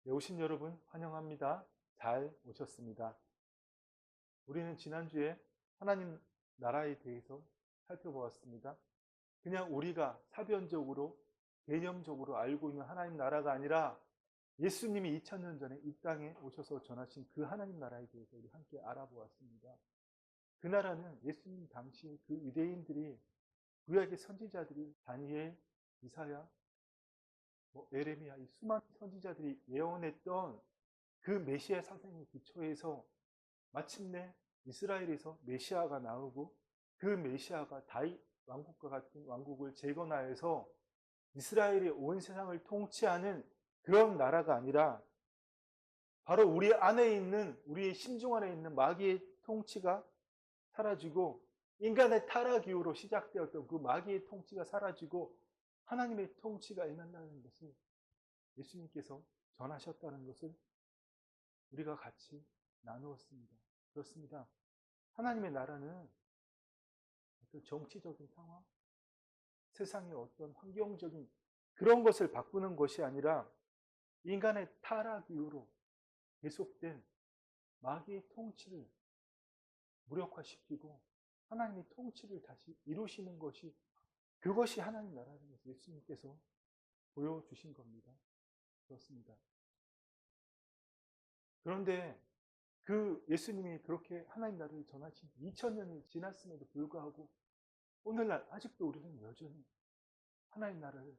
네, 오신 여러분 환영합니다. 잘 오셨습니다. 우리는 지난주에 하나님 나라에 대해서 살펴보았습니다. 그냥 우리가 사변적으로 개념적으로 알고 있는 하나님 나라가 아니라 예수님이 2000년 전에 이 땅에 오셔서 전하신 그 하나님 나라에 대해서 우리 함께 알아보았습니다. 그 나라는 예수님 당시 그 유대인들이 구약의 선지자들이 다니엘, 이사야, 에레미야 이 수많은 선지자들이 예언했던 그 메시아 사상의 기초에서 마침내 이스라엘에서 메시아가 나오고 그 메시아가 다윗 왕국과 같은 왕국을 재건하여서 이스라엘의 온 세상을 통치하는 그런 나라가 아니라 바로 우리 안에 있는 우리의 심중 안에 있는 마귀의 통치가 사라지고 인간의 타락 이후로 시작되었던 그 마귀의 통치가 사라지고 하나님의 통치가 임한다는 것을 예수님께서 전하셨다는 것을 우리가 같이 나누었습니다. 그렇습니다. 하나님의 나라는 어떤 정치적인 상황, 세상의 어떤 환경적인 그런 것을 바꾸는 것이 아니라 인간의 타락 이후로 계속된 마귀의 통치를 무력화시키고 하나님의 통치를 다시 이루시는 것이 그것이 하나님 나라라는 것을 예수님께서 보여주신 겁니다. 그렇습니다. 그런데 그 예수님이 그렇게 하나님 나라를 전하신 2000년이 지났음에도 불구하고 오늘날 아직도 우리는 여전히 하나님 나라를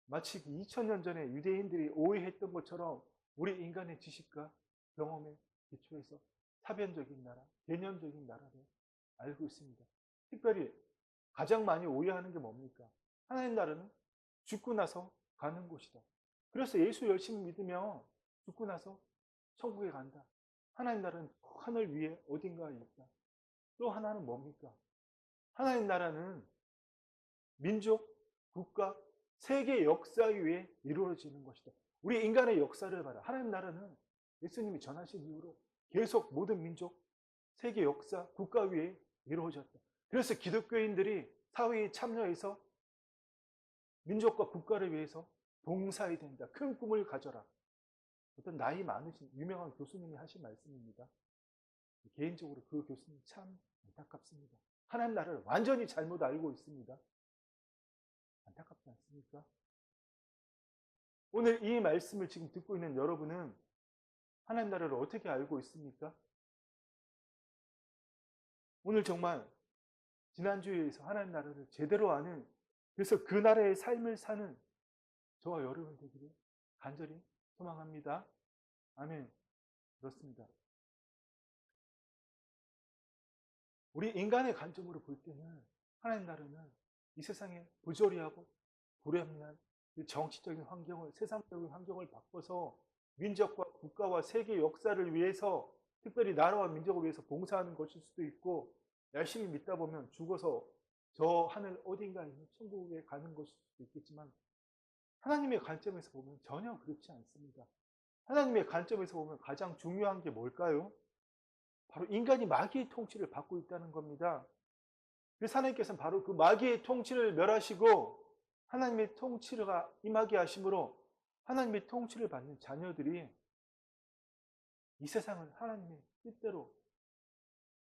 마치 2000년 전에 유대인들이 오해했던 것처럼 우리 인간의 지식과 경험에 기초해서 사변적인 나라, 개념적인 나라로 알고 있습니다. 특별히 가장 많이 오해하는 게 뭡니까? 하나님 나라는 죽고 나서 가는 곳이다. 그래서 예수 열심히 믿으면 죽고 나서 천국에 간다. 하나님 나라는 하늘 위에 어딘가에 있다. 또 하나는 뭡니까? 하나님 나라는 민족, 국가, 세계 역사 위에 이루어지는 것이다. 우리 인간의 역사를 봐라. 하나님 나라는 예수님이 전하신 이후로 계속 모든 민족, 세계 역사, 국가 위에 이루어졌다. 그래서 기독교인들이 사회에 참여해서 민족과 국가를 위해서 봉사해야 된다. 큰 꿈을 가져라. 어떤 나이 많으신 유명한 교수님이 하신 말씀입니다. 개인적으로 그 교수님 참 안타깝습니다. 하나님 나라를 완전히 잘못 알고 있습니다. 안타깝지 않습니까? 오늘 이 말씀을 지금 듣고 있는 여러분은 하나님 나라를 어떻게 알고 있습니까? 오늘 정말 지난주에서 하나님 나라를 제대로 아는 그래서 그 나라의 삶을 사는 저와 여러분 되기를 간절히 소망합니다. 아멘. 그렇습니다. 우리 인간의 관점으로 볼 때는 하나님 나라는 이 세상에 부조리하고 불합리한 정치적인 환경을 세상적인 환경을 바꿔서 민족과 국가와 세계 역사를 위해서 특별히 나라와 민족을 위해서 봉사하는 것일 수도 있고 열심히 믿다 보면 죽어서 저 하늘 어딘가에 있는 천국에 가는 것일 수도 있겠지만 하나님의 관점에서 보면 전혀 그렇지 않습니다. 하나님의 관점에서 보면 가장 중요한 게 뭘까요? 바로 인간이 마귀의 통치를 받고 있다는 겁니다. 그래서 하나님께서는 바로 그 마귀의 통치를 멸하시고 하나님의 통치가 임하게 하심으로 하나님의 통치를 받는 자녀들이 이 세상을 하나님의 뜻대로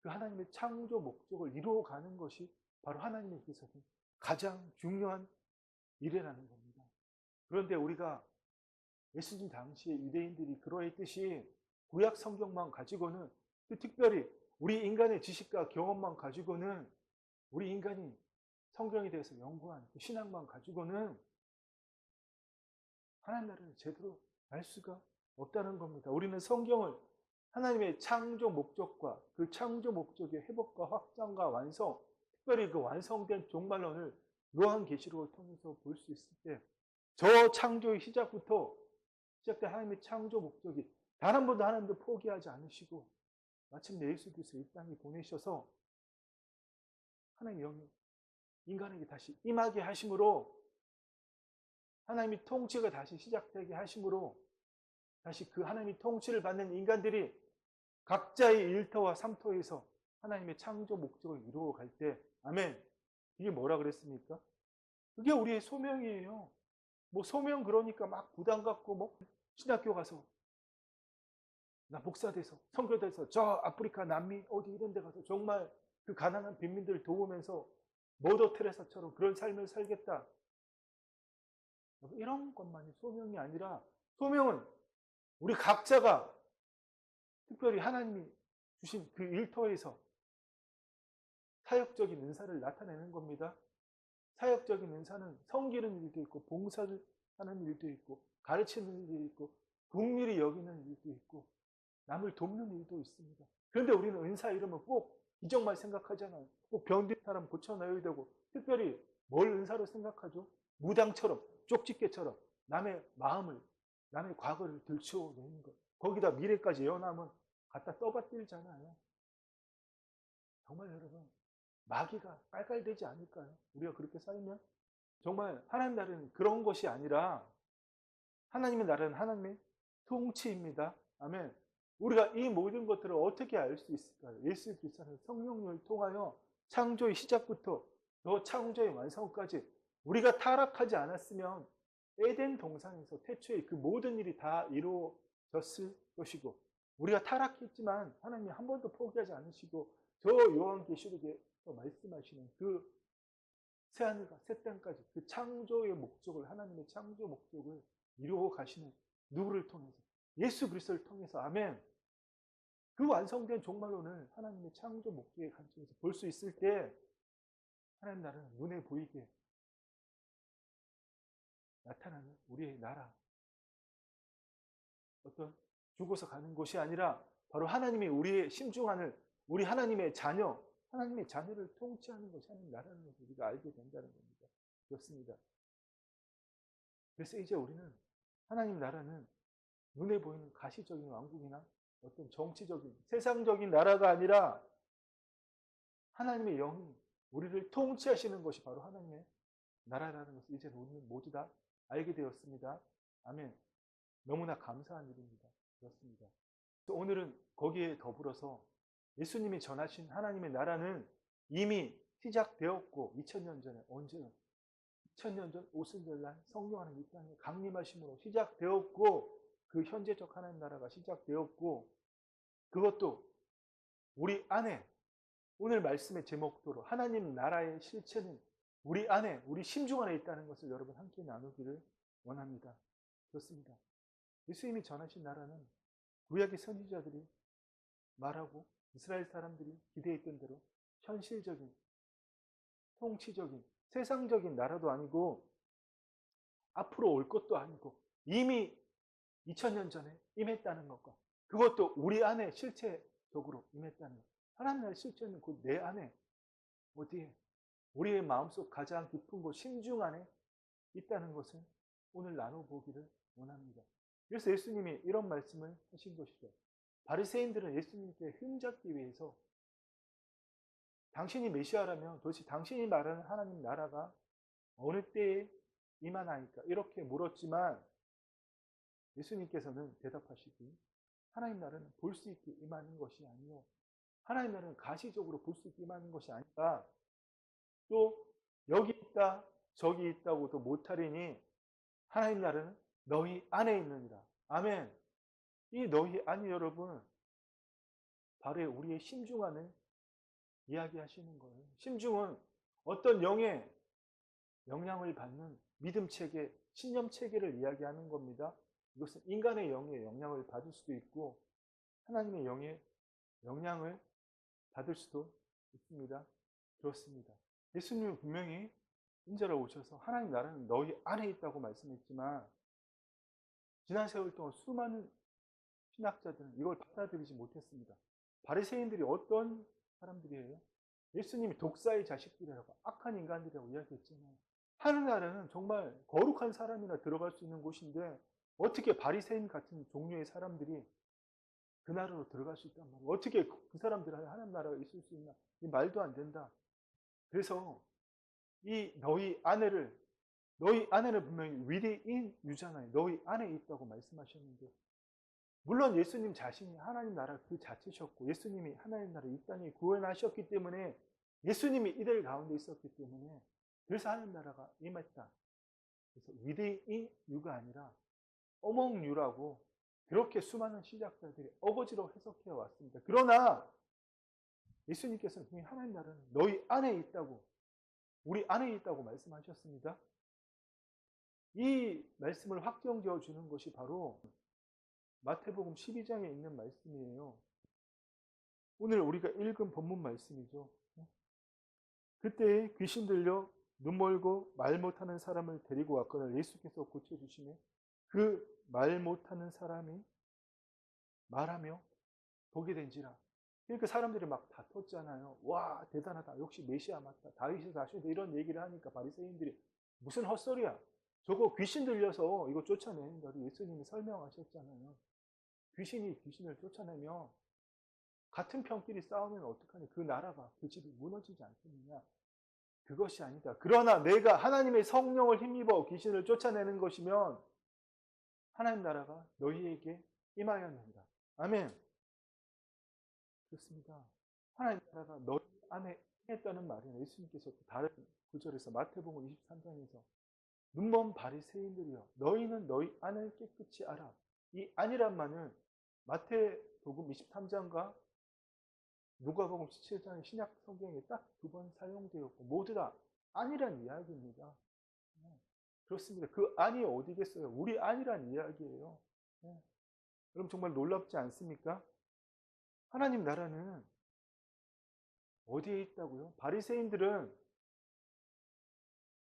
그 하나님의 창조 목적을 이루어가는 것이 바로 하나님께서는 가장 중요한 일이라는 겁니다. 그런데 우리가 예수님 당시에 유대인들이 그러했듯이 구약 성경만 가지고는 특별히 우리 인간의 지식과 경험만 가지고는 우리 인간이 성경에 대해서 연구한 그 신앙만 가지고는 하나님 나라를 제대로 알 수가 없다는 겁니다. 우리는 성경을 하나님의 창조 목적과 그 창조 목적의 회복과 확장과 완성, 특별히 그 완성된 종말론을 요한계시록을 통해서 볼 수 있을 때 저 창조의 시작부터 시작된 하나님의 창조 목적이 단 한 번도 하나님도 포기하지 않으시고 마침내 예수 그리스도 이 땅에 보내셔서 하나님의 영이 인간에게 다시 임하게 하심으로 하나님의 통치가 다시 시작되게 하심으로 다시 그 하나님의 통치를 받는 인간들이 각자의 일터와 삼터에서 하나님의 창조 목적을 이루어갈 때 아멘. 이게 뭐라 그랬습니까? 그게 우리의 소명이에요. 뭐 소명 그러니까 막 부담 갖고 뭐 신학교 가서 나 목사 돼서 선교돼서 저 아프리카 남미 어디 이런 데 가서 정말 그 가난한 빈민들을 도우면서 머더 테레사처럼 그런 삶을 살겠다. 이런 것만이 소명이 아니라 소명은 우리 각자가 특별히 하나님이 주신 그 일터에서 사역적인 은사를 나타내는 겁니다. 사역적인 은사는 섬기는 일도 있고 봉사를 하는 일도 있고 가르치는 일도 있고 긍휼히 여기는 일도 있고 남을 돕는 일도 있습니다. 그런데 우리는 은사 이러면 꼭 이정만 생각하잖아요. 꼭 병든 사람 고쳐놔야 되고 특별히 뭘 은사로 생각하죠? 무당처럼 쪽집게처럼 남의 마음을 남의 과거를 들추어내는 것 거기다 미래까지 예언하면 갖다 떠받들잖아요. 정말 여러분 마귀가 깔깔대지 않을까요? 우리가 그렇게 살면 정말 하나님 나라는 그런 것이 아니라 하나님의 나라는 하나님의 통치입니다. 아멘. 우리가 이 모든 것들을 어떻게 알 수 있을까요? 예수 그리스도는 성령을 통하여 창조의 시작부터 더 창조의 완성까지 우리가 타락하지 않았으면 에덴 동산에서 태초에 그 모든 일이 다 이루어졌을 것이고 우리가 타락했지만 하나님이 한 번도 포기하지 않으시고 저 요한계시록에서 말씀하시는 그 새하늘과 새 땅까지 그 창조의 목적을 하나님의 창조 목적을 이루어 가시는 누구를 통해서 예수 그리스도를 통해서 아멘. 그 완성된 종말론을 하나님의 창조 목적의 관점에서 볼 수 있을 때 하나님 나라는 눈에 보이게 나타나는 우리의 나라 어떤 죽어서 가는 곳이 아니라 바로 하나님이 우리의 심중하는 우리 하나님의 자녀를 통치하는 것이 하나님 나라는 것을 우리가 알게 된다는 겁니다. 그렇습니다. 그래서 이제 우리는 하나님 나라는 눈에 보이는 가시적인 왕국이나 어떤 정치적인 세상적인 나라가 아니라 하나님의 영이 우리를 통치하시는 것이 바로 하나님의 나라라는 것을 이제 우리는 모두 다 알게 되었습니다. 아멘. 너무나 감사한 일입니다. 그렇습니다. 오늘은 거기에 더불어서 예수님이 전하신 하나님의 나라는 이미 시작되었고 2000년 전에 언제요? 2000년 전 오순절날 성령하는 이 땅에 강림하심으로 시작되었고 그 현재적 하나님 나라가 시작되었고 그것도 우리 안에 오늘 말씀의 제목대로 하나님 나라의 실체는 우리 안에 우리 심중 안에 있다는 것을 여러분 함께 나누기를 원합니다. 그렇습니다. 예수님이 전하신 나라는 구약의 선지자들이 말하고 이스라엘 사람들이 기대했던 대로 현실적인 통치적인 세상적인 나라도 아니고 앞으로 올 것도 아니고 이미 2000년 전에 임했다는 것과 그것도 우리 안에 실체적으로 임했다는 것. 하나님 나라의 실체는 곧 내 안에 어디에 우리의 마음속 가장 깊은 곳 심중 안에 있다는 것을 오늘 나눠보기를 원합니다. 그래서 예수님이 이런 말씀을 하신 것이죠. 바리새인들은 예수님께 흠잡기 위해서 당신이 메시아라면 도대체 당신이 말하는 하나님 나라가 어느 때에 임하나이까 이렇게 물었지만 예수님께서는 대답하시기 하나님 나라는 볼 수 있게 임하는 것이 아니요 하나님 나라는 가시적으로 볼 수 있게 임하는 것이 아니라 또 여기 있다 저기 있다고도 못하리니 하나님 나라는 너희 안에 있느니라. 아멘. 이 너희 안이 여러분 바로 우리의 심중 안을 이야기하시는 거예요. 심중은 어떤 영의 영향을 받는 믿음 체계, 신념 체계를 이야기하는 겁니다. 이것은 인간의 영의 영향을 받을 수도 있고 하나님의 영의 영향을 받을 수도 있습니다. 그렇습니다. 예수님은 분명히 인자로 오셔서 하나님 나라는 너희 안에 있다고 말씀했지만 지난 세월 동안 수많은 신학자들은 이걸 받아들이지 못했습니다. 바리새인들이 어떤 사람들이에요? 예수님이 독사의 자식들이라고 악한 인간들이라고 이야기했잖아요. 하늘 나라는 정말 거룩한 사람이나 들어갈 수 있는 곳인데 어떻게 바리새인 같은 종류의 사람들이 그 나라로 들어갈 수 있단 말이에요. 어떻게 그 사람들 하나님 나라가 있을 수 있나? 이 말도 안 된다. 그래서 이 너희 안에는 분명히 within you잖아요. 너희 안에 있다고 말씀하셨는데 물론 예수님 자신이 하나님 나라 그 자체셨고 예수님이 하나님 나라 이 땅에 구원하셨기 때문에 예수님이 이들 가운데 있었기 때문에 그래서 하나님 나라가 임했다. 그래서 within you가 아니라 among you라고 그렇게 수많은 신학자들이 어거지로 해석해 왔습니다. 그러나 예수님께서는 분명히 하나님 나라는 너희 안에 있다고, 우리 안에 있다고 말씀하셨습니다. 이 말씀을 확정지어 주는 것이 바로 마태복음 12장에 있는 말씀이에요. 오늘 우리가 읽은 본문 말씀이죠. 그때 귀신 들려 눈 멀고 말 못하는 사람을 데리고 왔거늘 예수께서 고쳐주시며 그 말 못하는 사람이 말하며 보게 된지라. 그러니까 사람들이 막 다퉜잖아요. 와, 대단하다. 역시 메시아 맞다. 다윗이 다시다. 이런 얘기를 하니까 바리새인들이 무슨 헛소리야. 저거 귀신 들려서 이거 쫓아내는다고 예수님이 설명하셨잖아요. 귀신이 귀신을 쫓아내면 같은 편끼리 싸우면 어떡하냐. 그 나라가, 그 집이 무너지지 않겠느냐. 그것이 아니다. 그러나 내가 하나님의 성령을 힘입어 귀신을 쫓아내는 것이면 하나님 나라가 너희에게 임하였는다. 아멘. 그렇습니다. 하나님 나라가 너희 안에 임했다는 말이에요. 예수님께서 또 다른 구절에서 마태복음 23장에서 눈먼 바리새인들이여 너희는 너희 안을 깨끗이 알아. 이 안이란 말은 마태복음 23장과 누가복음 17장의 신약 성경에 딱 두 번 사용되었고 모두 다 안이란 이야기입니다. 그렇습니다. 그 안이 어디겠어요? 우리 안이란 이야기예요. 여러분 정말 놀랍지 않습니까? 하나님 나라는 어디에 있다고요? 바리새인들은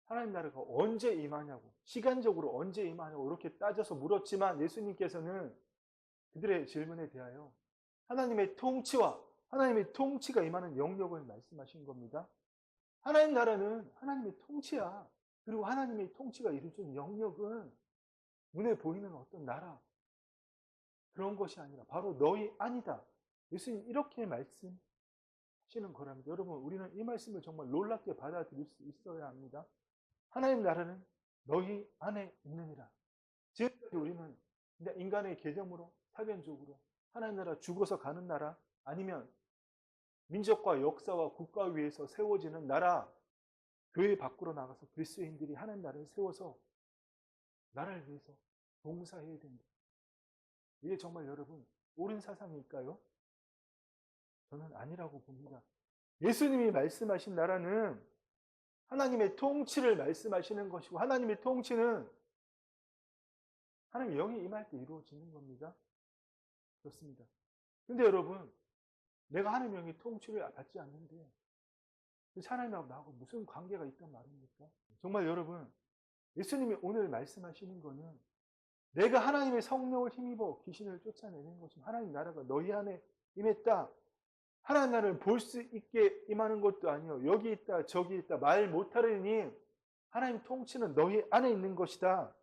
하나님 나라가 언제 임하냐고, 시간적으로 언제 임하냐고 이렇게 따져서 물었지만 예수님께서는 그들의 질문에 대하여 하나님의 통치가 임하는 영역을 말씀하신 겁니다. 하나님 나라는 하나님의 통치야. 그리고 하나님의 통치가 이루어진 영역은 눈에 보이는 어떤 나라 그런 것이 아니라 바로 너희 안이다. 예수님 이렇게 말씀하시는 거랍니다. 여러분 우리는 이 말씀을 정말 놀랍게 받아들일 수 있어야 합니다. 하나님 나라는 너희 안에 있느니라. 지금까지 우리는 그냥 인간의 개념으로 사견적으로 하나님 나라 죽어서 가는 나라 아니면 민족과 역사와 국가 위에서 세워지는 나라 교회 밖으로 나가서 그리스도인들이 하나님 나라를 세워서 나라를 위해서 봉사해야 된다. 이게 정말 여러분 옳은 사상일까요? 저는 아니라고 봅니다. 예수님이 말씀하신 나라는 하나님의 통치를 말씀하시는 것이고 하나님의 통치는 하나님의 영이 임할 때 이루어지는 겁니다. 그렇습니다. 근데 여러분 내가 하나님의 영의 통치를 받지 않는데 하나님하고 나하고 무슨 관계가 있단 말입니까? 정말 여러분 예수님이 오늘 말씀하시는 거는 내가 하나님의 성령을 힘입어 귀신을 쫓아내는 것이면 하나님 나라가 너희 안에 임했다. 하나님 나라를 볼 수 있게 임하는 것도 아니요. 여기 있다 저기 있다 말 못하려니 하나님 통치는 너희 안에 있는 것이다.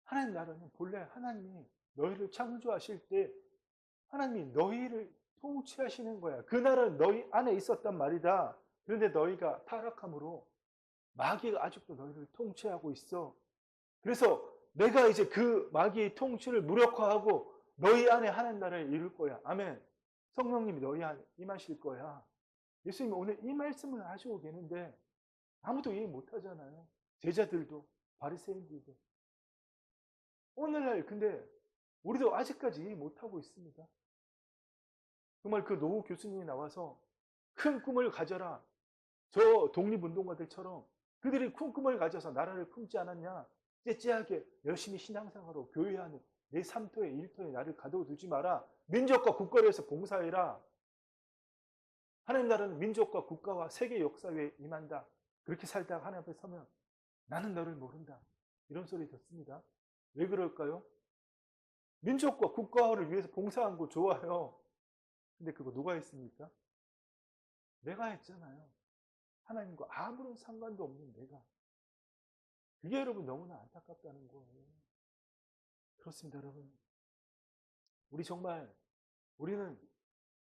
하나님 나라는 본래 하나님이 너희를 창조하실 때 하나님이 너희를 통치하시는 거야. 그 나라는 너희 안에 있었단 말이다. 그런데 너희가 타락함으로 마귀가 아직도 너희를 통치하고 있어. 그래서 내가 이제 그 마귀의 통치를 무력화하고 너희 안에 하나님 나라를 이룰 거야. 아멘. 성령님이 너희 안에 임하실 거야. 예수님이 오늘 이 말씀을 하시고 계는데 아무도 이해 못하잖아요. 제자들도 바리새인들도. 오늘날 근데 우리도 아직까지 이해 못하고 있습니다. 정말 그 노후 교수님이 나와서 큰 꿈을 가져라. 저 독립운동가들처럼 그들이 큰 꿈을 가져서 나라를 품지 않았냐. 째째하게 열심히 신앙생활로 교회 안에 내 삼토에 일터에 나를 가둬두지 마라. 민족과 국가를 위해서 봉사해라. 하나님 나라는 민족과 국가와 세계 역사에 임한다. 그렇게 살다가 하나님 앞에 서면 나는 너를 모른다. 이런 소리 듣습니다. 왜 그럴까요? 민족과 국가를 위해서 봉사한 거 좋아요. 근데 그거 누가 했습니까? 내가 했잖아요. 하나님과 아무런 상관도 없는 내가. 그게 여러분 너무나 안타깝다는 거예요. 그렇습니다, 여러분. 우리는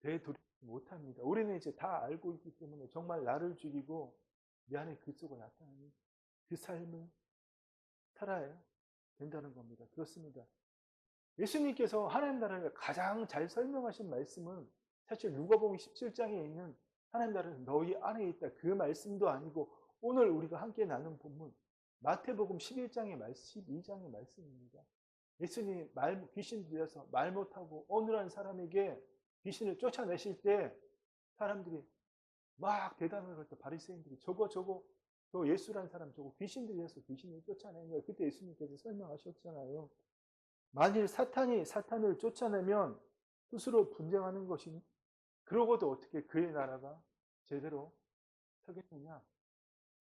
되돌이지 못합니다. 우리는 이제 다 알고 있기 때문에 정말 나를 죽이고 내 안에 그리스도가 나타나는 그 삶을 살아야 된다는 겁니다. 그렇습니다. 예수님께서 하나님 나라를 가장 잘 설명하신 말씀은 사실 누가복음 17장에 있는 하나님 나라는 너희 안에 있다. 그 말씀도 아니고 오늘 우리가 함께 나눈 본문 마태복음 11장의 말씀, 12장의 말씀입니다. 예수님이 귀신 들려서 말 못하고 어눌한 사람에게 귀신을 쫓아내실 때 사람들이 막 대답을 할 때 바리새인들이 저거 저 예수란 사람 저거 귀신 들려서 귀신을 쫓아내는 거예요. 그때 예수님께서 설명하셨잖아요. 만일 사탄이 사탄을 쫓아내면 스스로 분쟁하는 것이니 그러고도 어떻게 그의 나라가 제대로 서겠느냐.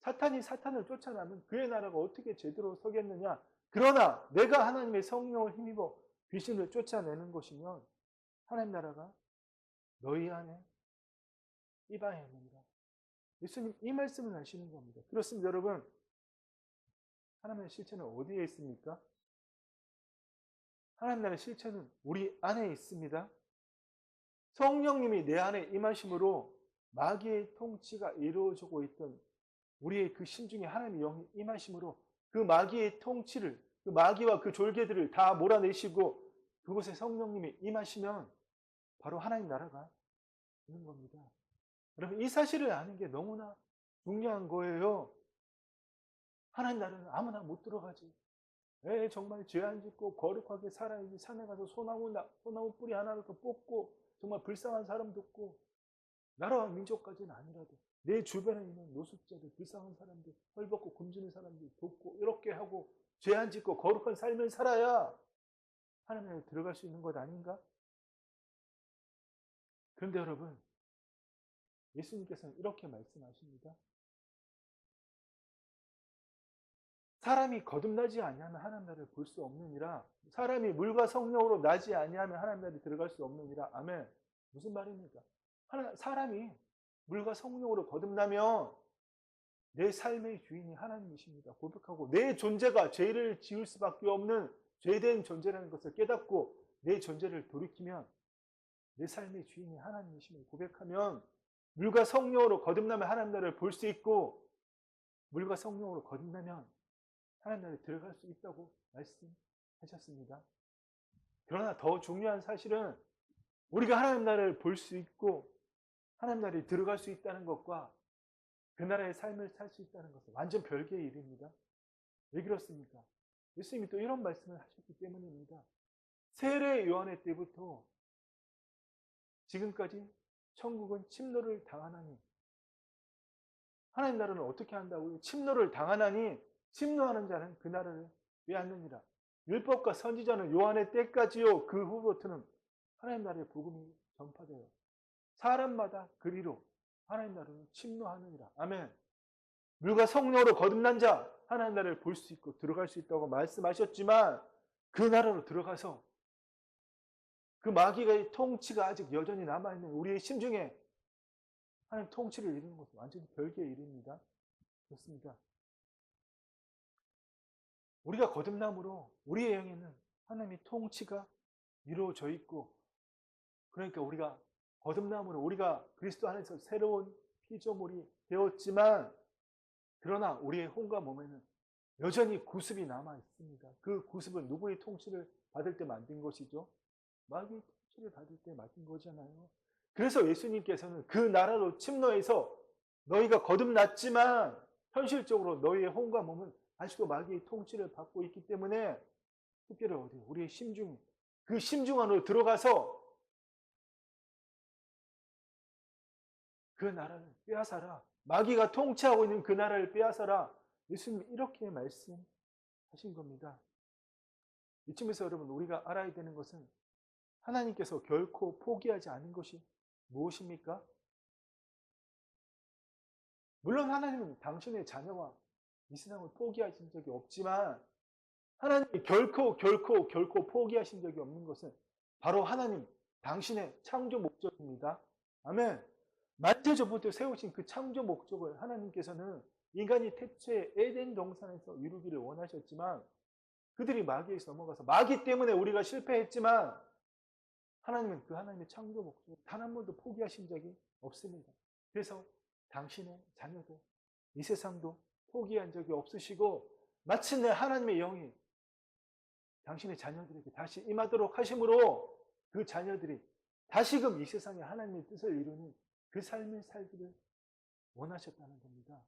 사탄이 사탄을 쫓아내면 그의 나라가 어떻게 제대로 서겠느냐. 그러나 내가 하나님의 성령을 힘입어 귀신을 쫓아내는 것이면 하나님 나라가 너희 안에 이방이니라. 예수님 이 말씀을 하시는 겁니다. 그렇습니다, 여러분. 하나님의 실체는 어디에 있습니까? 하나님 나라의 실체는 우리 안에 있습니다. 성령님이 내 안에 임하심으로 마귀의 통치가 이루어지고 있던 우리의 그 심중에 하나님의 영이 임하심으로 그 마귀의 통치를, 그 마귀와 그 졸개들을 다 몰아내시고 그곳에 성령님이 임하시면 바로 하나님 나라가 있는 겁니다. 여러분, 이 사실을 아는 게 너무나 중요한 거예요. 하나님 나라는 아무나 못 들어가지. 정말 죄 안 짓고 거룩하게 살아야지. 산에 가서 소나무 뿌리 하나를 더 뽑고 정말 불쌍한 사람도 없고 나라와 민족까지는 아니라도 내 주변에 있는 노숙자들, 불쌍한 사람들, 헐벗고 굶주린 사람들 돕고 이렇게 하고 죄 안 짓고 거룩한 삶을 살아야 하나님 나라에 들어갈 수 있는 것 아닌가? 그런데 여러분, 예수님께서는 이렇게 말씀하십니다. 사람이 거듭나지 아니하면 하나님 나라를 볼 수 없느니라. 사람이 물과 성령으로 나지 아니하면 하나님 나라에 들어갈 수 없느니라. 아멘. 무슨 말입니까? 사람이 물과 성령으로 거듭나면 내 삶의 주인이 하나님이십니다. 고백하고 내 존재가 죄를 지을 수밖에 없는 죄된 존재라는 것을 깨닫고 내 존재를 돌이키면 내 삶의 주인이 하나님이심을 고백하면 물과 성령으로 거듭나면 하나님 나라를 볼 수 있고 물과 성령으로 거듭나면 하나님 나라에 들어갈 수 있다고 말씀하셨습니다. 그러나 더 중요한 사실은 우리가 하나님 나라를 볼 수 있고 하나님 나라에 들어갈 수 있다는 것과 그 나라의 삶을 살 수 있다는 것은 완전 별개의 일입니다. 왜 그렇습니까? 예수님이 또 이런 말씀을 하셨기 때문입니다. 세례 요한의 때부터 지금까지 천국은 침노를 당하나니 하나님 나라는 어떻게 한다고요? 침노를 당하나니 침노하는 자는 그 나라를 빼앗느니라. 율법과 선지자는 요한의 때까지요. 그 후부터는 하나님 나라의 복음이 전파되어 사람마다 그리로 하나님 나라를 침노하느니라. 아멘. 물과 성령으로 거듭난 자 하나님 나라를 볼 수 있고 들어갈 수 있다고 말씀하셨지만 그 나라로 들어가서 그 마귀의 통치가 아직 여전히 남아있는 우리의 심중에 하나님 통치를 이루는 것은 완전히 별개의 일입니다. 그렇습니다. 우리가 거듭남으로 우리의 영에는 하나님의 통치가 이루어져 있고 그러니까 우리가 거듭남으로 우리가 그리스도 안에서 새로운 피조물이 되었지만 그러나 우리의 혼과 몸에는 여전히 구습이 남아 있습니다. 그 구습은 누구의 통치를 받을 때 만든 것이죠? 마귀의 통치를 받을 때 만든 거잖아요. 그래서 예수님께서는 그 나라로 침노해서 너희가 거듭났지만 현실적으로 너희의 혼과 몸은 아직도 마귀의 통치를 받고 있기 때문에 특별히 우리의 심중, 그 심중 안으로 들어가서 그 나라를 빼앗아라. 마귀가 통치하고 있는 그 나라를 빼앗아라. 예수님이 이렇게 말씀하신 겁니다. 이쯤에서 여러분 우리가 알아야 되는 것은 하나님께서 결코 포기하지 않은 것이 무엇입니까? 물론 하나님은 당신의 자녀와 이 세상을 포기하신 적이 없지만 하나님이 결코 포기하신 적이 없는 것은 바로 하나님 당신의 창조 목적입니다. 아멘. 만세전부터 세우신 그 창조 목적을 하나님께서는 인간이 태초에 에덴 동산에서 이루기를 원하셨지만 그들이 마귀에서 넘어가서 마귀 때문에 우리가 실패했지만 하나님은 그 하나님의 창조 목적을 단 한 번도 포기하신 적이 없습니다. 그래서 당신의 자녀도 이 세상도 포기한 적이 없으시고 마침내 하나님의 영이 당신의 자녀들에게 다시 임하도록 하심으로 그 자녀들이 다시금 이 세상에 하나님의 뜻을 이루는 그 삶을 살기를 원하셨다는 겁니다.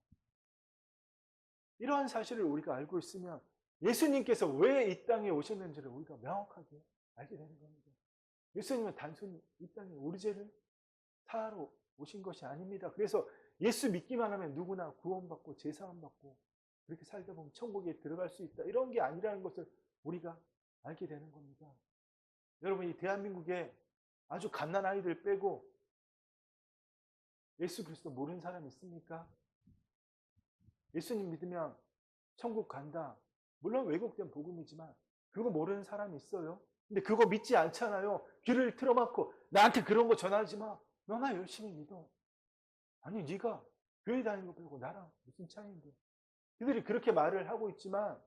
이러한 사실을 우리가 알고 있으면 예수님께서 왜 이 땅에 오셨는지를 우리가 명확하게 알게 되는 겁니다. 예수님은 단순히 이 땅에 우리 죄를 사하러 오신 것이 아닙니다. 그래서 예수 믿기만 하면 누구나 구원받고 제사함받고 그렇게 살다 보면 천국에 들어갈 수 있다. 이런 게 아니라는 것을 우리가 알게 되는 겁니다. 여러분, 이 대한민국에 아주 갓난 아이들 빼고 예수 그리스도 모르는 사람 있습니까? 예수님 믿으면 천국 간다. 물론 왜곡된 복음이지만 그거 모르는 사람이 있어요. 근데 그거 믿지 않잖아요. 귀를 틀어막고 나한테 그런 거 전하지 마. 너나 열심히 믿어. 아니 네가 교회 다니는 거 빼고 나랑 무슨 차이인데. 그들이 그렇게 말을 하고 있지만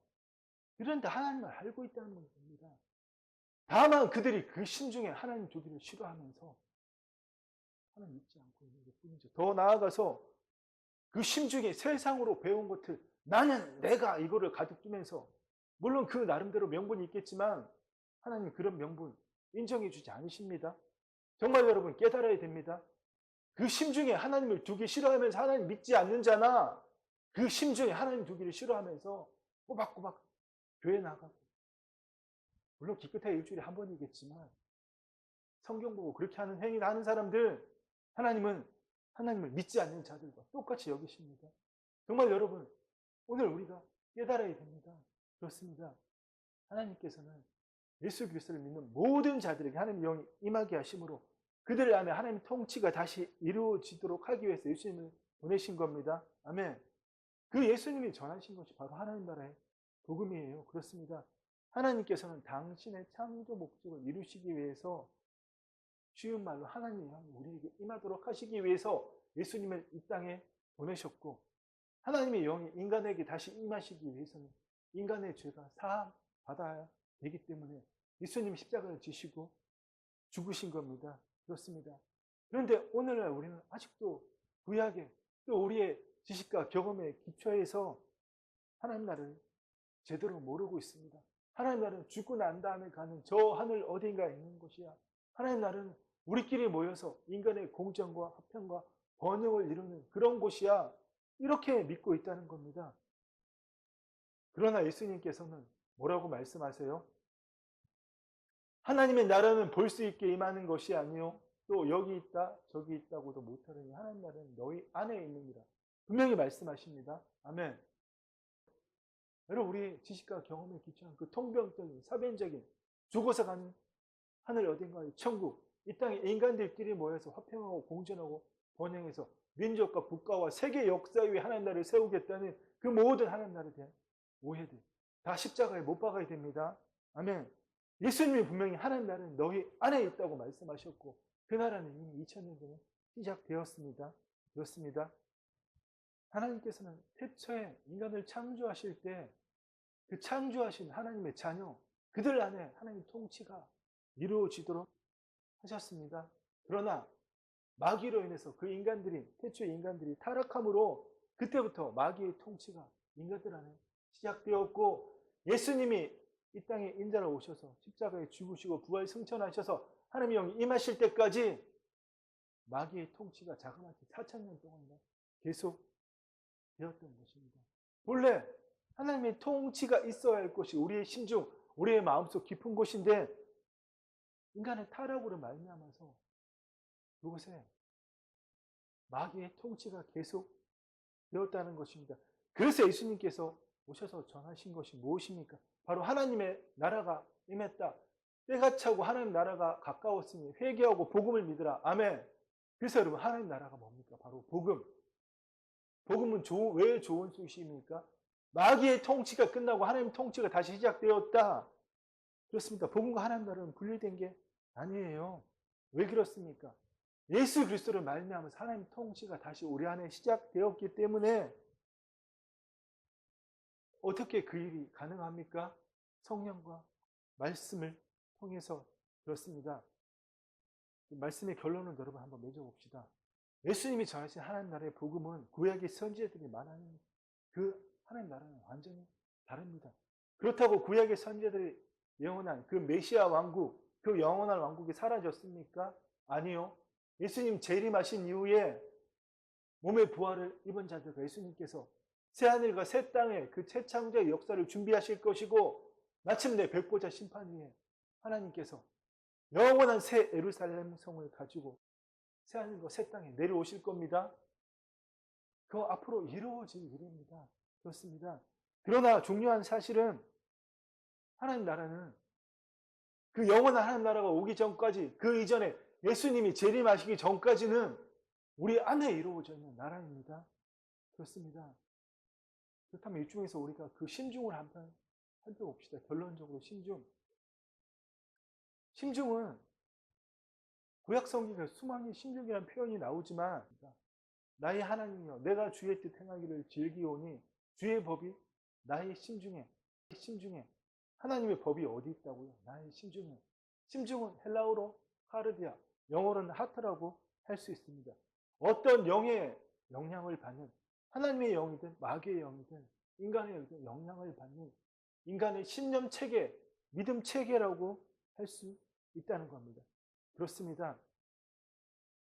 그런데 하나님을 알고 있다는 겁니다. 다만 그들이 그 심중에 하나님 두기를 싫어하면서 하나님 믿지 않고 있는 것 뿐이죠. 더 나아가서 그 심중에 세상으로 배운 것들 나는 내가 이거를 가득 두면서 물론 그 나름대로 명분이 있겠지만 하나님 그런 명분 인정해 주지 않으십니다. 정말 여러분 깨달아야 됩니다. 그 심중에 하나님을 두기 싫어하면서 하나님 믿지 않는 자나 그 심중에 하나님 두기를 싫어하면서 꼬박꼬박 교회 나가고 물론 기껏해야 일주일에 한 번이겠지만 성경 보고 그렇게 하는 행위를 하는 사람들 하나님은 하나님을 믿지 않는 자들과 똑같이 여기십니다. 정말 여러분 오늘 우리가 깨달아야 됩니다. 그렇습니다. 하나님께서는 예수 그리스도를 믿는 모든 자들에게 하나님의 영이 임하게 하심으로 그들 안에 하나님의 통치가 다시 이루어지도록 하기 위해서 예수님을 보내신 겁니다. 아멘. 그 예수님이 전하신 것이 바로 하나님 나라의 복음이에요. 그렇습니다. 하나님께서는 당신의 창조 목적을 이루시기 위해서 쉬운 말로 하나님의 영이 우리에게 임하도록 하시기 위해서 예수님을 이 땅에 보내셨고 하나님의 영이 인간에게 다시 임하시기 위해서는 인간의 죄가 사함 받아야 되기 때문에 예수님이 십자가를 지시고 죽으신 겁니다. 그렇습니다. 그런데 오늘날 우리는 아직도 구약에 또 우리의 지식과 경험에 기초해서 하나님 나라를 제대로 모르고 있습니다. 하나님 나라는 죽고 난 다음에 가는 저 하늘 어딘가에 있는 곳이야. 하나님 나라는 우리끼리 모여서 인간의 공정과 화평과 번영을 이루는 그런 곳이야. 이렇게 믿고 있다는 겁니다. 그러나 예수님께서는 뭐라고 말씀하세요? 하나님의 나라는 볼 수 있게 임하는 것이 아니요 또 여기 있다 저기 있다고도 못하느니 하나님 나라는 너희 안에 있느니라. 분명히 말씀하십니다. 아멘. 여러분 우리 지식과 경험에 기초한 그 통병적인 사변적인 죽어서 가는 하늘 어딘가의 천국 이 땅에 인간들끼리 모여서 화평하고 공존하고 번영해서 민족과 국가와 세계 역사 위에 하나님 나라를 세우겠다는 그 모든 하나님 나라에 대한 오해들 다 십자가에 못 박아야 됩니다. 아멘. 예수님이 분명히 하나님 나라는 너희 안에 있다고 말씀하셨고 그 나라는 이미 2000년 전에 시작되었습니다. 그렇습니다. 하나님께서는 태초에 인간을 창조하실 때 그 창조하신 하나님의 자녀 그들 안에 하나님 통치가 이루어지도록 하셨습니다. 그러나 마귀로 인해서 그 인간들이 태초의 인간들이 타락함으로 그때부터 마귀의 통치가 인간들 안에 시작되었고 예수님이 이 땅에 인자로 오셔서 십자가에 죽으시고 부활 승천하셔서 하나님의 영이 임하실 때까지 마귀의 통치가 자그마치 4000년 동안이나 계속 되었던 것입니다. 본래 하나님의 통치가 있어야 할 것이 우리의 심중, 우리의 마음속 깊은 곳인데 인간의 타락으로 말미암아서 그곳에 마귀의 통치가 계속 되었다는 것입니다. 그래서 예수님께서 오셔서 전하신 것이 무엇입니까? 바로 하나님의 나라가 임했다. 때가 차고 하나님 나라가 가까웠으니 회개하고 복음을 믿으라. 아멘. 그래서 여러분 하나님 나라가 뭡니까? 바로 복음. 복음은 왜 좋은 소식입니까? 마귀의 통치가 끝나고 하나님 통치가 다시 시작되었다. 그렇습니다. 복음과 하나님 나라는 분리된 게 아니에요. 왜 그렇습니까? 예수 그리스도를 말미암아서 하나님 통치가 다시 우리 안에 시작되었기 때문에 어떻게 그 일이 가능합니까? 성령과 말씀을 통해서 그렇습니다. 말씀의 결론을 여러분 한번 맺어봅시다. 예수님이 전하신 하나님 나라의 복음은 구약의 선지자들이 말하는 그 하나님 나라는 완전히 다릅니다. 그렇다고 구약의 선지자들이 예언한 그 메시아 왕국, 그 영원한 왕국이 사라졌습니까? 아니요. 예수님 재림하신 이후에 몸의 부활을 입은 자들과 예수님께서 새하늘과 새 땅에 그 재창조의 역사를 준비하실 것이고 마침내 백보자 심판 후에 하나님께서 영원한 새 예루살렘 성을 가지고 새하늘과 새 땅에 내려오실 겁니다. 그거 앞으로 이루어질 일입니다. 그렇습니다. 그러나 중요한 사실은 하나님 나라는 그 영원한 하나님 나라가 오기 전까지, 그 이전에 예수님이 재림하시기 전까지는 우리 안에 이루어져 있는 나라입니다. 그렇습니다. 그렇다면 이 중에서 우리가 그 심중을 한번 살펴봅시다. 결론적으로 심중은 구약 성경에 수많은 심중이라는 표현이 나오지만 나의 하나님이여 내가 주의 뜻 행하기를 즐기오니 주의 법이 나의 심중에 하나님의 법이 어디 있다고요? 나의 심중에. 심중은 헬라어로 하르디아, 영어로는 하트라고 할 수 있습니다. 어떤 영의 영향을 받는, 하나님의 영이든 마귀의 영이든 인간의 영향을 받는 인간의 신념 체계, 믿음 체계라고 할 수 있다는 겁니다. 그렇습니다.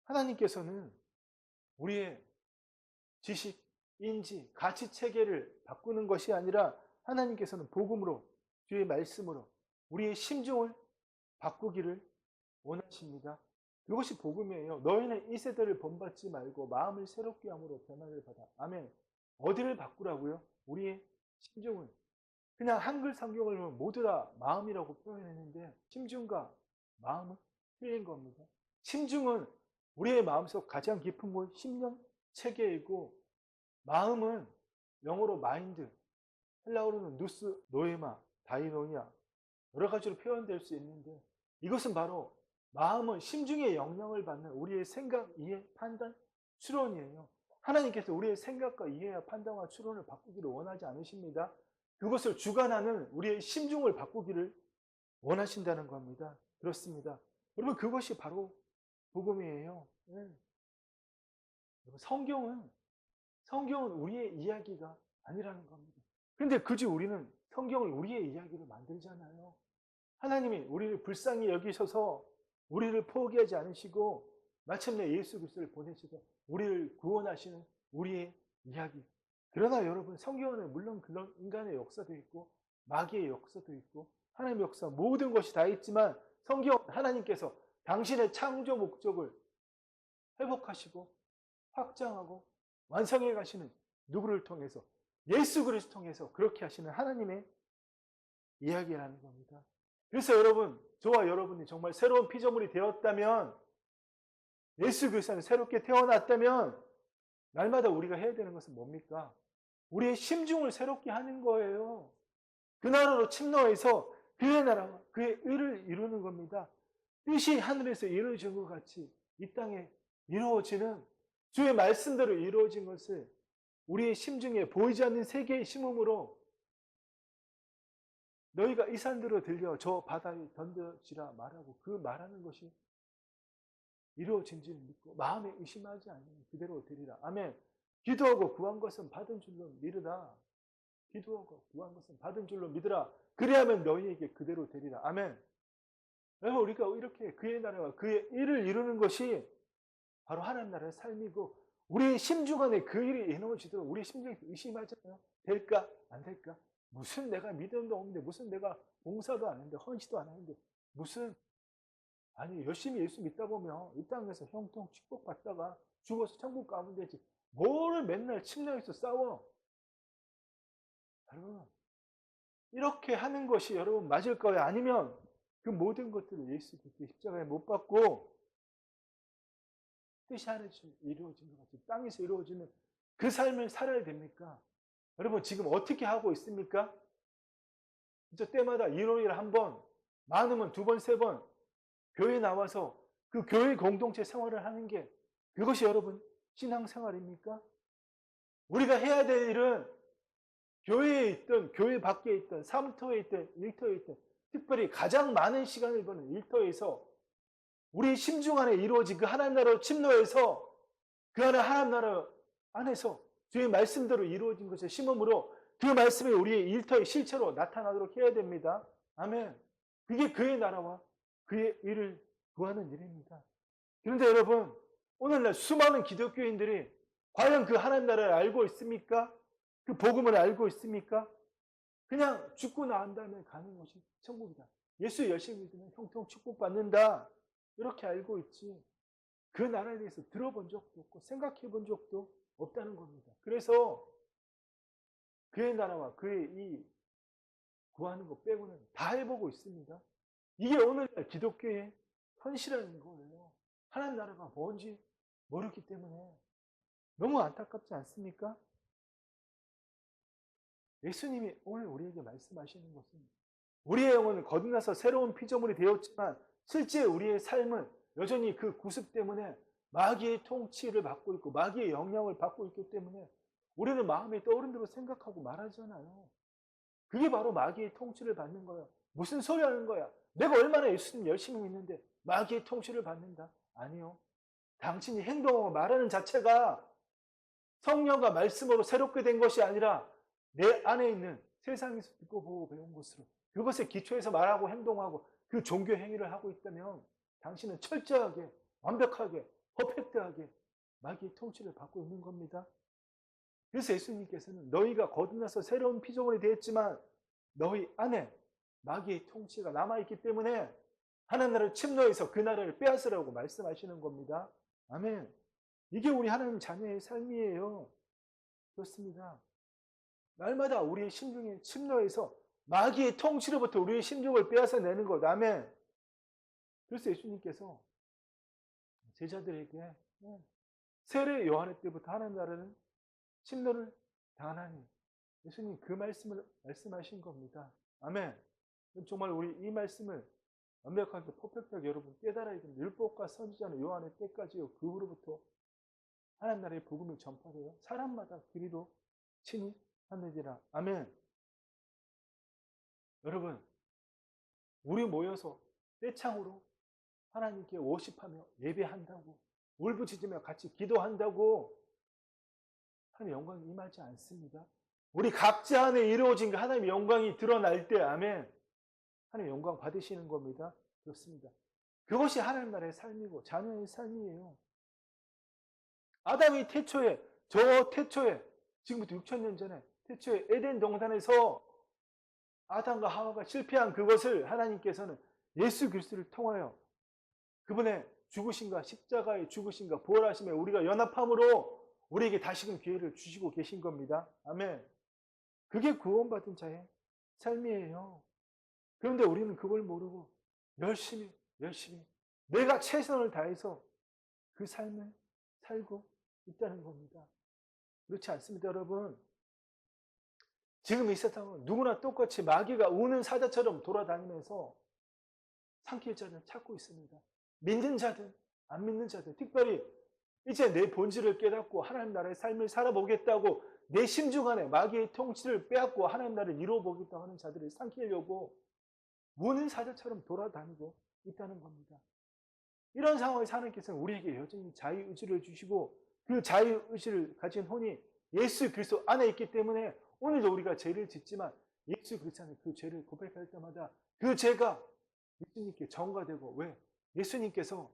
하나님께서는 우리의 지식, 인지, 가치 체계를 바꾸는 것이 아니라 하나님께서는 복음으로, 주의 말씀으로 우리의 심중을 바꾸기를 원하십니다. 그것이 복음이에요. 너희는 이 세대를 본받지 말고 마음을 새롭게 함으로 변화를 받아. 아멘. 어디를 바꾸라고요? 우리의 심중을. 그냥 한글 성경을 보면 모두 다 마음이라고 표현했는데 심중과 마음은 틀린 겁니다. 심중은 우리의 마음속 가장 깊은 곳 심령 체계이고, 마음은 영어로 마인드, 헬라어로는 누스, 노에마, 다이노니아 여러 가지로 표현될 수 있는데, 이것은 바로 마음은 심중의 영향을 받는 우리의 생각, 이해, 판단, 추론이에요. 하나님께서 우리의 생각과 이해와 판단과 추론을 바꾸기를 원하지 않으십니다. 그것을 주관하는 우리의 심중을 바꾸기를 원하신다는 겁니다. 그렇습니다. 여러분, 그것이 바로 복음이에요. 네. 성경은 우리의 이야기가 아니라는 겁니다. 그런데 굳이 우리는 성경을 우리의 이야기로 만들잖아요. 하나님이 우리를 불쌍히 여기셔서 우리를 포기하지 않으시고 마침내 예수 그리스도를 보내셔서 우리를 구원하시는 우리의 이야기. 그러나 여러분, 성경에는 물론 그런 인간의 역사도 있고 마귀의 역사도 있고 하나님의 역사 모든 것이 다 있지만, 성경 하나님께서 당신의 창조 목적을 회복하시고 확장하고 완성해 가시는 누구를 통해서? 예수 그리스도를 통해서 그렇게 하시는 하나님의 이야기라는 겁니다. 그래서 여러분, 저와 여러분이 정말 새로운 피조물이 되었다면, 예수 그리스도는 새롭게 태어났다면 날마다 우리가 해야 되는 것은 뭡니까? 우리의 심중을 새롭게 하는 거예요. 그 나라로 침노해서 그의 나라와 그의 의를 이루는 겁니다. 뜻이 하늘에서 이루어진 것 같이 이 땅에 이루어지는 주의 말씀대로 이루어진 것을 우리의 심중에 보이지 않는 세계의 심음으로 너희가 이 산들로 들려 저 바다에 던져지라 말하고 그 말하는 것이 이루어진 줄 믿고 마음에 의심하지 않으면 그대로 되리라. 아멘. 기도하고 구한 것은 받은 줄로 믿으라. 기도하고 구한 것은 받은 줄로 믿으라. 그래야만 너희에게 그대로 되리라. 아멘. 여러분, 우리가 이렇게 그의 나라와 그의 일을 이루는 것이 바로 하나님 나라의 삶이고, 우리의 심중 안에 그 일이 이루어지도록 우리 심중이 의심하잖아요. 될까? 안 될까? 무슨 내가 믿음도 없는데, 무슨 내가 봉사도 안 했는데, 헌시도 안 했는데, 무슨, 아니 열심히 예수 믿다 보면 이 땅에서 형통 축복받다가 죽어서 천국 가면 되지. 뭐를 맨날 침략해서 싸워. 여러분, 이렇게 하는 것이 여러분 맞을 거예요? 아니면 그 모든 것들을 예수 그리스도의 십자가에 못 박고 뜻이 하늘에서 이루어진 것 같이 땅에서 이루어지는 그 삶을 살아야 됩니까? 여러분, 지금 어떻게 하고 있습니까? 진짜 때마다 일요일에 한 번, 많으면 두 번, 세 번 교회 나와서 그 교회 공동체 생활을 하는 게, 그것이 여러분 신앙생활입니까? 우리가 해야 될 일은 교회에 있든 교회 밖에 있든 사무터에 있든 일터에 있든, 특별히 가장 많은 시간을 보는 일터에서 우리 심중 안에 이루어진 그 하나님 나라로 침노해서 그 안에 하나님 나라 안에서 주의 말씀대로 이루어진 것을 심음으로 그 말씀이 우리의 일터의 실체로 나타나도록 해야 됩니다. 아멘. 그게 그의 나라와 그의 일을 구하는 일입니다. 그런데 여러분, 오늘날 수많은 기독교인들이 과연 그 하나님 나라를 알고 있습니까? 그 복음을 알고 있습니까? 그냥 죽고 나온 다음에 가는 것이 천국이다. 예수 열심히 믿으면 형통 축복받는다. 이렇게 알고 있지. 그 나라에 대해서 들어본 적도 없고 생각해 본 적도 없다는 겁니다. 그래서 그의 나라와 그의 이 구하는 것 빼고는 다 해보고 있습니다. 이게 오늘날 기독교의 현실이라는 거예요. 하나님 나라가 뭔지 모르기 때문에 너무 안타깝지 않습니까? 예수님이 오늘 우리에게 말씀하시는 것은 우리의 영혼은 거듭나서 새로운 피조물이 되었지만 실제 우리의 삶은 여전히 그 구습 때문에 마귀의 통치를 받고 있고 마귀의 영향을 받고 있기 때문에 우리는 마음에 떠오른 대로 생각하고 말하잖아요. 그게 바로 마귀의 통치를 받는 거야. 무슨 소리 하는 거야? 내가 얼마나 예수님 열심히 믿는데 마귀의 통치를 받는다? 아니요. 당신이 행동하고 말하는 자체가 성령과 말씀으로 새롭게 된 것이 아니라 내 안에 있는 세상에서 듣고 보고 배운 것으로 그것에 기초해서 말하고 행동하고 그 종교 행위를 하고 있다면 당신은 철저하게 완벽하게 퍼펙트하게 마귀의 통치를 받고 있는 겁니다. 그래서 예수님께서는 너희가 거듭나서 새로운 피조물이 되었지만 너희 안에 마귀의 통치가 남아있기 때문에 하나님 나라를 침노해서 그 나라를 빼앗으라고 말씀하시는 겁니다. 아멘. 이게 우리 하나님 자녀의 삶이에요. 그렇습니다. 날마다 우리의 심중에 침노해서 마귀의 통치로부터 우리의 심중을 빼앗아내는 것. 아멘. 그래서 예수님께서 제자들에게 세례 요한의 때부터 하나님 나라는 침노를 당하나니 예수님 그 말씀을 말씀하신 겁니다. 아멘. 정말 우리 이 말씀을 완벽하게 퍼펙트하게 여러분 깨달아야 됩니다. 율법과 선지자는 요한의 때까지요. 그 후로부터 하나님 나라의 복음을 전파되어 사람마다 그리로 친히 아멘. 여러분, 우리 모여서 떼창으로 하나님께 워십하며 예배한다고 울부짖으며 같이 기도한다고 하나님의 영광이 임하지 않습니다. 우리 각자 안에 이루어진 그 하나님의 영광이 드러날 때 아멘. 하나님의 영광 받으시는 겁니다. 그렇습니다. 그것이 하나님 나라의 삶이고 자녀의 삶이에요. 아담이 태초에 지금부터 6,000년 전에 태초에 에덴 동산에서 아담과 하와가 실패한 그것을 하나님께서는 예수 그리스도를 통하여 그분의 죽으심과 십자가의 죽으심과 부활하심에 우리가 연합함으로 우리에게 다시금 기회를 주시고 계신 겁니다. 아멘. 그게 구원받은 자의 삶이에요. 그런데 우리는 그걸 모르고 열심히 내가 최선을 다해서 그 삶을 살고 있다는 겁니다. 그렇지 않습니다, 여러분? 지금 이 세상은 누구나 똑같이 마귀가 우는 사자처럼 돌아다니면서 삼킬 자를 찾고 있습니다. 믿는 자든 안 믿는 자든 특별히 이제 내 본질을 깨닫고 하나님 나라의 삶을 살아보겠다고 내 심중 안에 마귀의 통치를 빼앗고 하나님 나라를 이루어보겠다고 하는 자들을 삼키려고 우는 사자처럼 돌아다니고 있다는 겁니다. 이런 상황에서 하나님께서는 우리에게 여전히 자유의지를 주시고 그 자유의지를 가진 혼이 예수 그리스도 안에 있기 때문에 오늘도 우리가 죄를 짓지만 예수 그리스도 안에 그 죄를 고백할 때마다 그 죄가 예수님께 전가되고 왜? 예수님께서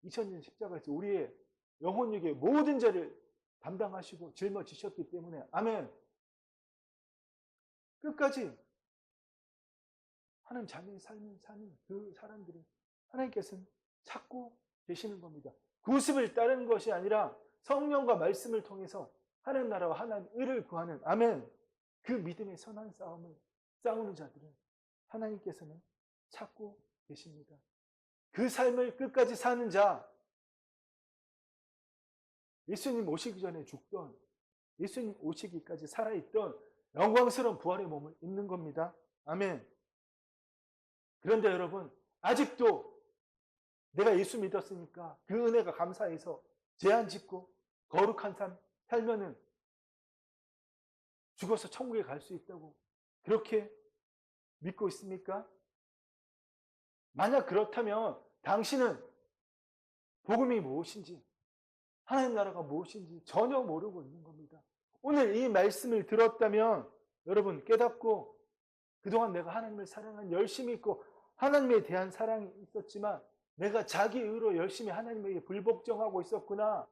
2000년 십자가에서 우리의 영혼육의 모든 죄를 담당하시고 짊어지셨기 때문에 아멘. 끝까지 하나님 자녀의 삶을 사는 그 사람들을 하나님께서는 찾고 계시는 겁니다. 구습을 따르는 것이 아니라 성령과 말씀을 통해서 하나님 나라와 하나님 의를 구하는 아멘. 그 믿음의 선한 싸움을 싸우는 자들은 하나님께서는 찾고 계십니다. 그 삶을 끝까지 사는 자, 예수님 오시기 전에 죽던, 예수님 오시기까지 살아있던 영광스러운 부활의 몸을 입는 겁니다. 아멘. 그런데 여러분, 아직도 내가 예수 믿었으니까 그 은혜가 감사해서 죄 안 짓고 거룩한 삶 살면은 죽어서 천국에 갈 수 있다고 그렇게 믿고 있습니까? 만약 그렇다면 당신은 복음이 무엇인지 하나님 나라가 무엇인지 전혀 모르고 있는 겁니다. 오늘 이 말씀을 들었다면 여러분 깨닫고 그동안 내가 하나님을 사랑한 열심히 있고 하나님에 대한 사랑이 있었지만 내가 자기 의로 열심히 하나님에게 불복종하고 있었구나.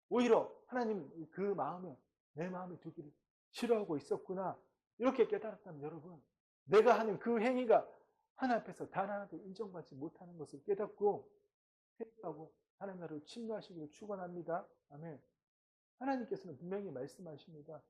오히려 하나님 그 마음에 내 마음에 두기를 싫어하고 있었구나. 이렇게 깨달았다면 여러분, 내가 하는 그 행위가 하나님 앞에서 단 하나도 인정받지 못하는 것을 깨닫고 회개하고 하나님 나라로 침노하시기를 축원합니다. 아멘. 하나님께서는 분명히 말씀하십니다.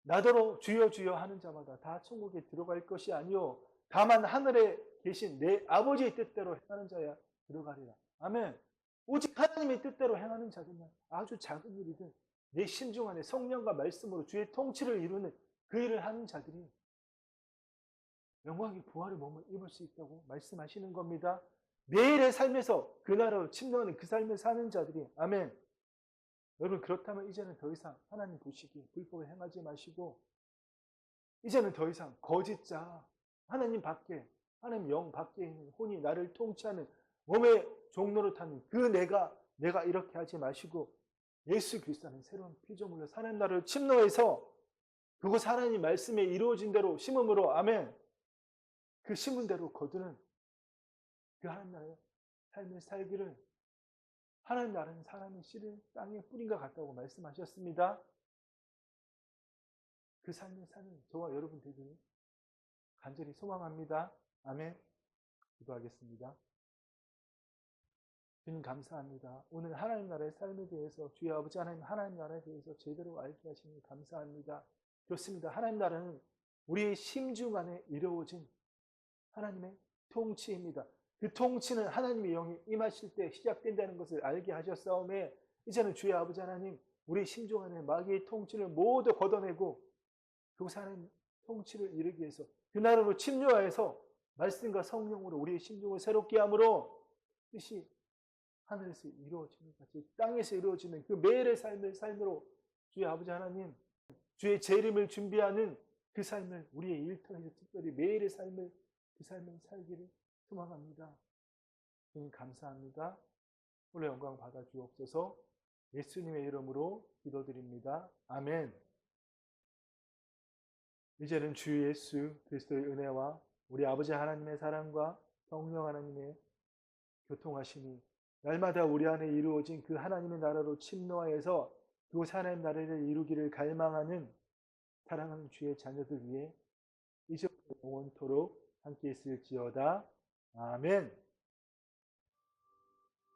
나더러 주여 주여 하는 자마다 다 천국에 들어갈 것이 아니요 다만 하늘에 계신 내 아버지의 뜻대로 행하는 자야 들어가리라. 아멘. 오직 하나님의 뜻대로 행하는 자들은 아주 작은 일이든 내 심중 안에 성령과 말씀으로 주의 통치를 이루는 그 일을 하는 자들이 영광의 부활의 몸을 입을 수 있다고 말씀하시는 겁니다. 매일의 삶에서 그 나라로 침노하는 그 삶을 사는 자들이 아멘. 여러분 그렇다면 이제는 더 이상 하나님 보시기에 불법을 행하지 마시고 이제는 더 이상 거짓자 하나님 밖에 하나님 영 밖에 있는 혼이 나를 통치하는 몸의 종로를 타는 그 내가 이렇게 하지 마시고 예수 그리스도는 새로운 피조물로 사는 나를 침노해서 그곳 하나님 말씀에 이루어진 대로 심음으로 아멘 그 심은 대로 거두는 그 하나님 나라의 삶을 살기를 하나님 나라는 사람의 씨를 땅에 뿌린 것 같다고 말씀하셨습니다. 그 삶을 사는 저와 여러분 되기를 간절히 소망합니다. 아멘. 기도하겠습니다. 주님 감사합니다. 오늘 하나님 나라의 삶에 대해서 주의 아버지 하나님 나라에 대해서 제대로 알게 하시니 감사합니다. 그렇습니다. 하나님 나라는 우리의 심중 안에 이루어진 하나님의 통치입니다. 그 통치는 하나님의 영이 임하실 때 시작된다는 것을 알게 하셨사오매 이제는 주의 아버지 하나님 우리 심중 안에 마귀의 통치를 모두 걷어내고 그곳 하나님 통치를 이루기 위해서 그 나라로 침노하여서 말씀과 성령으로 우리의 심중을 새롭게 함으로 뜻이 하늘에서 이루어지는 같이 땅에서 이루어지는 그 매일의 삶으로 주의 아버지 하나님 주의 재림을 준비하는 그 삶을 우리의 일터에서 특별히 매일의 삶을 그 삶을 살기를 소망합니다. 주님 감사합니다. 오늘 영광 받아 주옵소서. 예수님의 이름으로 기도드립니다. 아멘. 이제는 주 예수 그리스도의 은혜와 우리 아버지 하나님의 사랑과 성령 하나님의 교통하심이 날마다 우리 안에 이루어진 그 하나님의 나라로 침노하여서 그곳 하나님 나라를 이루기를 갈망하는 사랑하는 주의 자녀들 위해 이제부터 영원토록 함께 있을지어다. 아멘.